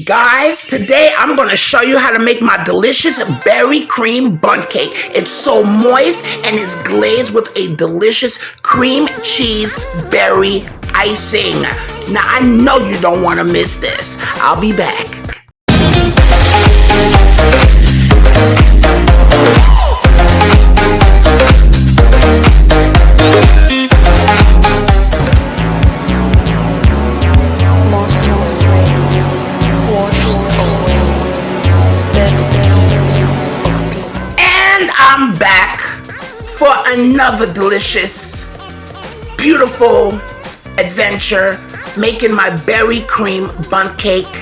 Guys, today I'm going to show you how to make my delicious berry cream bundt cake. It's so moist and it's glazed with a delicious cream cheese berry icing. Now, I know you don't want to miss this. I'll be back. I'm back for another delicious, beautiful adventure making my berry cream bundt cake.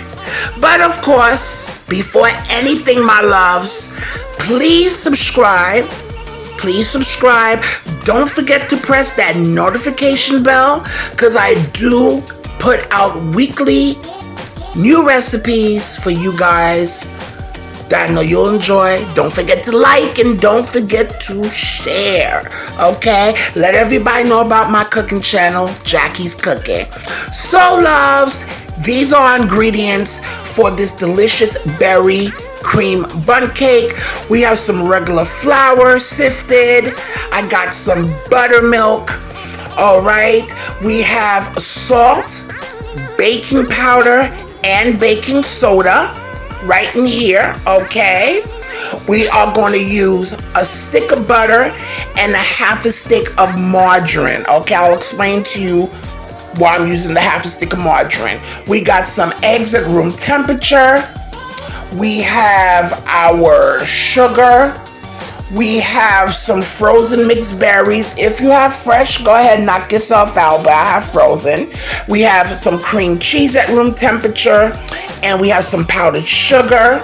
But of course, before anything, my loves, please subscribe. Don't forget to press that notification bell because I do put out weekly new recipes for you guys that I know you'll enjoy. Don't forget to like and don't forget to share. Okay? Let everybody know about my cooking channel, Jackie's Cooking. So, loves, these are ingredients for this delicious berry cream bundt cake. We have some regular flour, sifted. I got some buttermilk. Alright. We have salt, baking powder, and baking soda. Right in here, okay? We are going to use a stick of butter and a half a stick of margarine, okay? I'll explain to you why I'm using the half a stick of margarine. We got some eggs at room temperature. We have our sugar. We have some frozen mixed berries. If you have fresh, go ahead and knock yourself out, but I have frozen. We have some cream cheese at room temperature, and we have some powdered sugar.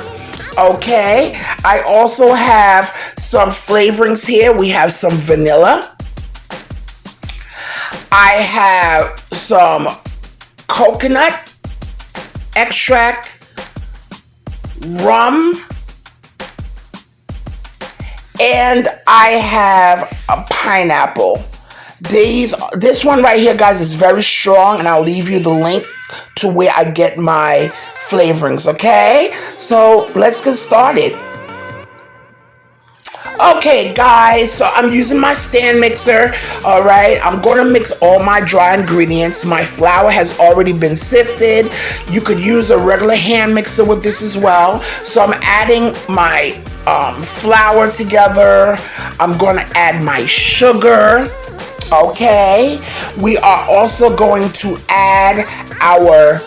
Okay, I also have some flavorings here. We have some vanilla. I have some coconut extract, rum, and I have a pineapple. This one right here, guys, is very strong, and I'll leave you the link to where I get my flavorings, okay? So let's get started. Okay, guys, so I'm using my stand mixer, all right? I'm going to mix all my dry ingredients. My flour has already been sifted. You could use a regular hand mixer with this as well. So I'm adding my flour together. I'm going to add my sugar, okay? We are also going to add our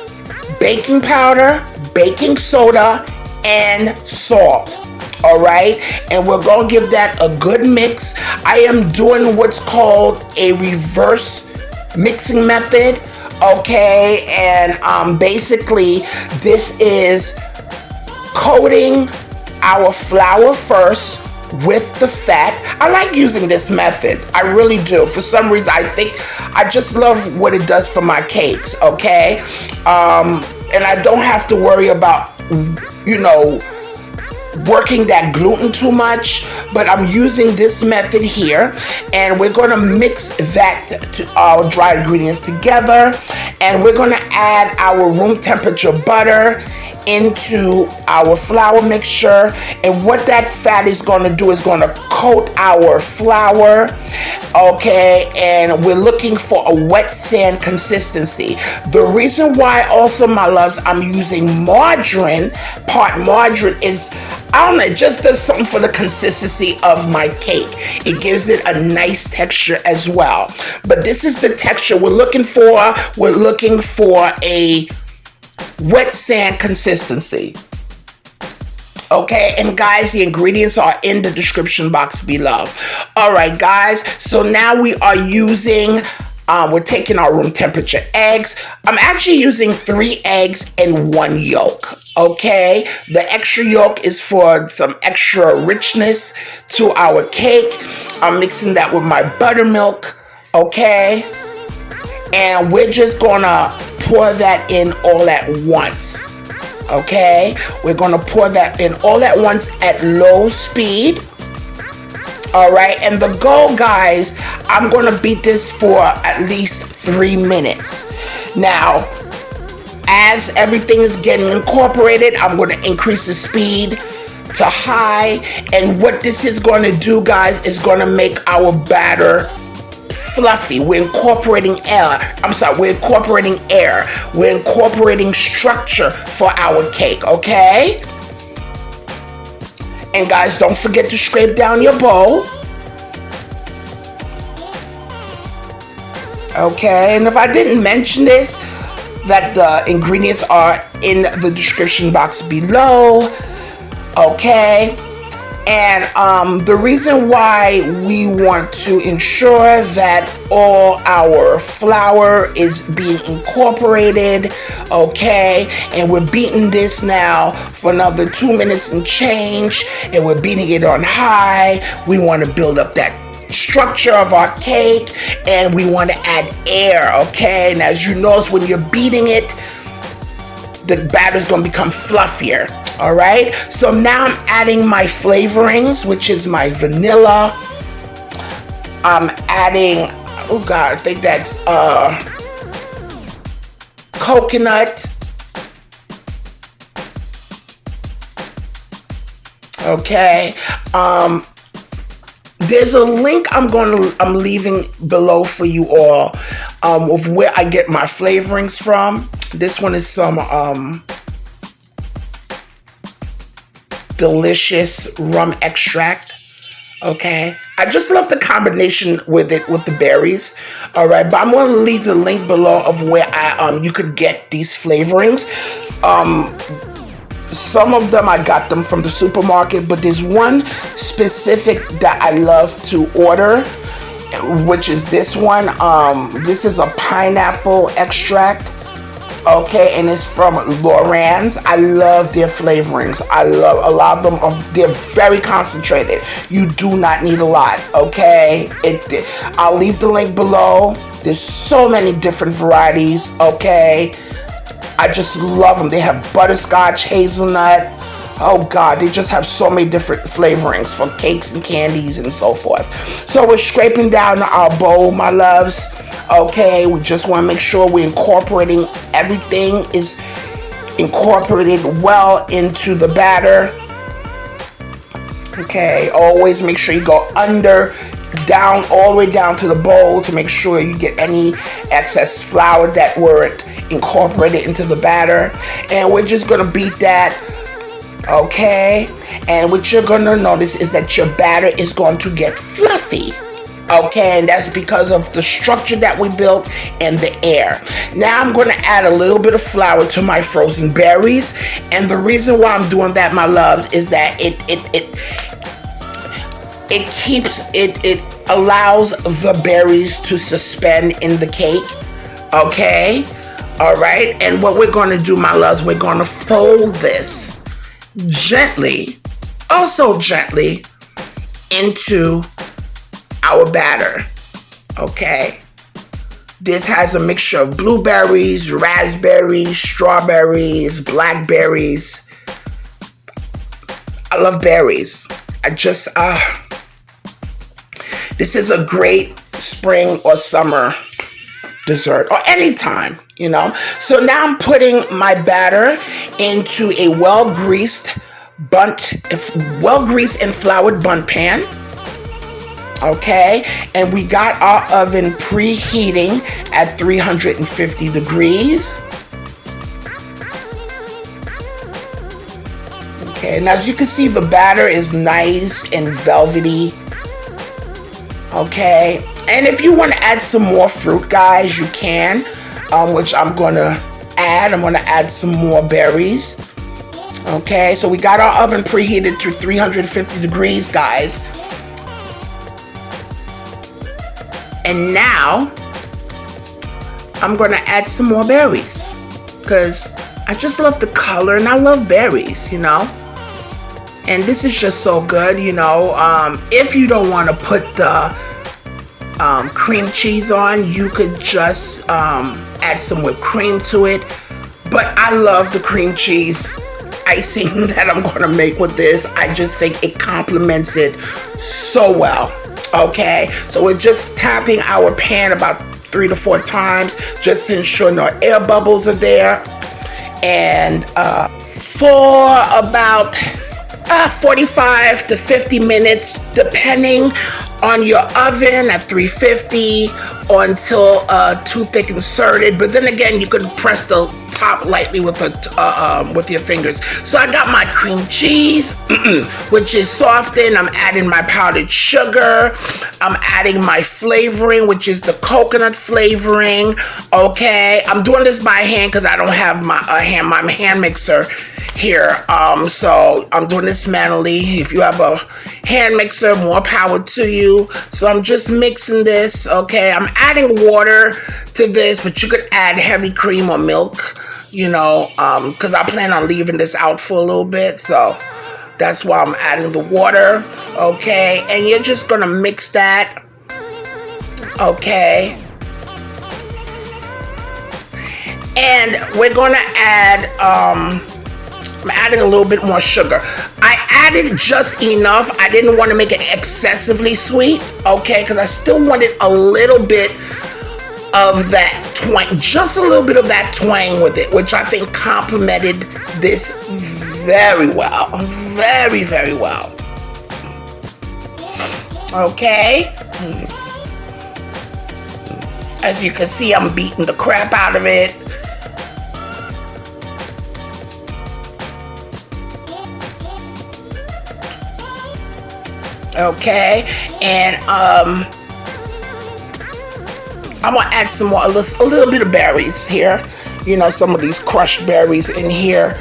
baking powder, baking soda, and salt. All right, and we're going to give that a good mix. I am doing what's called a reverse mixing method, okay? And basically, this is coating our flour first with the fat. I like using this method. I really do. For some reason, I just love what it does for my cakes, okay? And I don't have to worry about, working that gluten too much, but I'm using this method here, and we're going to mix that our dry ingredients together, and we're going to add our room temperature butter into our flour mixture. And what that fat is going to do is going to coat our flour, okay? And we're looking for a wet sand consistency. The reason why also, my loves, I'm using margarine, part margarine, is I don't know, it just does something for the consistency of my cake. It gives it a nice texture as well. But this is the texture we're looking for. We're looking for a wet sand consistency. Okay, and guys, the ingredients are in the description box below. All right, guys, so now we are using, we're taking our room temperature eggs. I'm actually using 3 eggs and 1 yolk. Okay, the extra yolk is for some extra richness to our cake. I'm mixing that with my buttermilk, okay? And we're just gonna pour that in all at once, okay? We're gonna pour that in all at once at low speed. All right, and the goal, guys, I'm gonna beat this for at least 3 minutes. Now, as everything is getting incorporated, I'm going to increase the speed to high. And what this is going to do, guys, is going to make our batter fluffy. We're incorporating air. We're incorporating air. We're incorporating structure for our cake, okay? And guys, don't forget to scrape down your bowl. Okay, and if I didn't mention this, that the ingredients are in the description box below. Okay, and the reason why we want to ensure that all our flour is being incorporated, okay, and we're beating this now for another 2 minutes and change, and we're beating it on high. We want to build up that structure of our cake, and we want to add air, okay? And as you notice, when you're beating it, the batter's going to become fluffier. All right, so now I'm adding my flavorings, which is my vanilla. I'm adding, oh God, I think that's coconut. Okay, there's a link I'm leaving below for you all of where I get my flavorings from. This one is some delicious rum extract. Okay, I just love the combination with it with the berries. All right, but I'm going to leave the link below of where you could get these flavorings. Some of them I got them from the supermarket, but there's one specific that I love to order, which is this one. This is a pineapple extract. Okay, and it's from Lorenz. I love their flavorings. I love a lot of them. They're very concentrated. You do not need a lot. Okay, I'll leave the link below. There's so many different varieties. Okay, I just love them. They have butterscotch, hazelnut. Oh God, they just have so many different flavorings for cakes and candies and so forth. So we're scraping down our bowl, my loves. Okay, we just want to make sure we're incorporating everything is incorporated well into the batter. Okay, always make sure you go down, all the way down to the bowl to make sure you get any excess flour that weren't incorporated into the batter. And we're just going to beat that. Okay, and what you're going to notice is that your batter is going to get fluffy. Okay, and that's because of the structure that we built and the air. Now I'm going to add a little bit of flour to my frozen berries, and the reason why I'm doing that, my loves, is that it allows the berries to suspend in the cake. Okay, all right, and what we're going to do, my loves, we're going to fold this gently, also gently, into our batter. Okay, this has a mixture of blueberries, raspberries, strawberries, blackberries. I love berries. This is a great spring or summer dessert, or anytime, you know. So now I'm putting my batter into a well-greased and floured bundt pan. Okay, and we got our oven preheating at 350 degrees. Okay, and as you can see, the batter is nice and velvety. Okay, and if you want to add some more fruit, guys, you can, which I'm going to add. I'm going to add some more berries. Okay, so we got our oven preheated to 350 degrees, guys. And now I'm going to add some more berries because I just love the color and I love berries, you know. And this is just so good, you know. If you don't want to put the cream cheese on, you could just add some whipped cream to it. But I love the cream cheese icing that I'm going to make with this. I just think it complements it so well. Okay, so we're just tapping our pan about 3 to 4 times just to ensure no air bubbles are there. and for about 45 to 50 minutes, depending on your oven, at 350, or until toothpick inserted. But then again, you could press the top lightly with your fingers. So I got my cream cheese, which is softened. I'm adding my powdered sugar. I'm adding my flavoring, which is the coconut flavoring. Okay, I'm doing this by hand because I don't have my hand mixer here. So I'm doing this manually. If you have a hand mixer, more power to you. So I'm just mixing this. Okay, I'm adding water to this, but you could add heavy cream or milk, because I plan on leaving this out for a little bit. So that's why I'm adding the water. Okay, and you're just gonna mix that. Okay, and we're gonna add I'm adding a little bit more sugar. I added just enough. I didn't want to make it excessively sweet, okay, because I still wanted a little bit of that twang, just a little bit of that twang with it, which I think complemented this very well. Very, very well. Okay. As you can see, I'm beating the crap out of it. Okay, and I'm gonna add some more, a little bit of berries here. Some of these crushed berries in here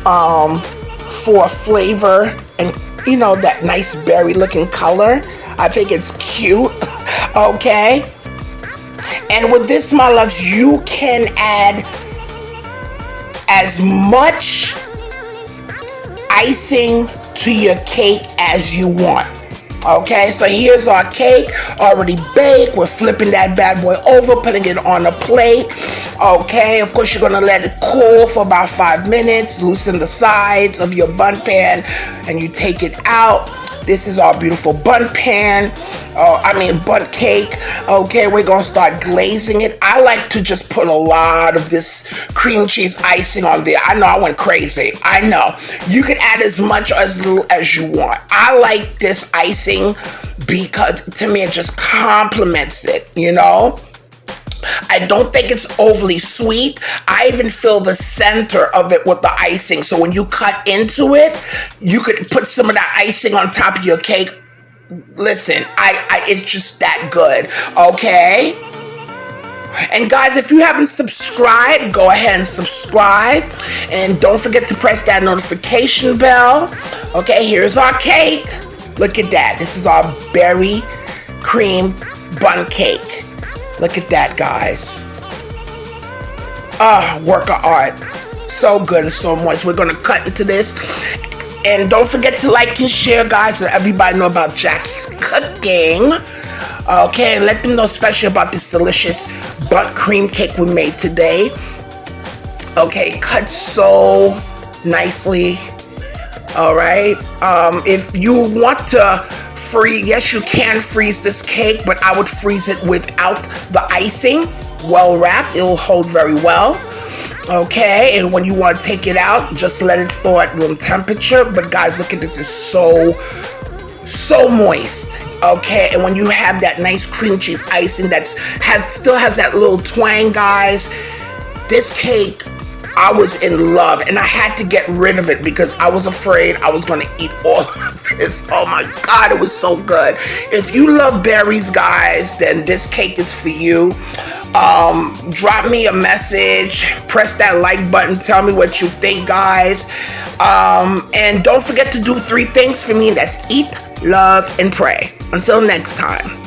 for flavor and that nice berry looking color. I think it's cute. Okay, and with this, my loves, you can add as much icing to your cake as you want. Okay, so here's our cake already baked. We're flipping that bad boy over, putting it on a plate. Okay, of course, you're gonna let it cool for about 5 minutes. Loosen the sides of your bundt pan, and you take it out. This is our beautiful bundt pan. Bundt cake. Okay, we're gonna start glazing it. I like to just put a lot of this cream cheese icing on there. I know I went crazy. I know. You can add as much or as little as you want. I like this icing because to me it just complements it, I don't think it's overly sweet. I even fill the center of it with the icing. So when you cut into it, you could put some of that icing on top of your cake. Listen, it's just that good. Okay? And guys, if you haven't subscribed, go ahead and subscribe. And don't forget to press that notification bell. Okay, here's our cake. Look at that. This is our berry cream bundt cake. Look at that, guys. Work of art. So good and so moist. We're going to cut into this. And don't forget to like and share, guys, and everybody know about Jackie's cooking. Okay, and let them know especially about this delicious bundt cream cake we made today. Okay, cut so nicely. All right. If you want to freeze, yes, you can freeze this cake, but I would freeze it without the icing. Well wrapped, it will hold very well. Okay, and when you want to take it out, just let it thaw at room temperature. But guys, look at this, it's so moist. Okay, and when you have that nice cream cheese icing that still has that little twang, guys, this cake, I was in love, and I had to get rid of it because I was afraid I was going to eat all of this. Oh my God, it was so good. If you love berries, guys, then this cake is for you. Drop me a message, press that like button, tell me what you think, guys. And don't forget to do 3 things for me, and that's eat, love, and pray. Until next time.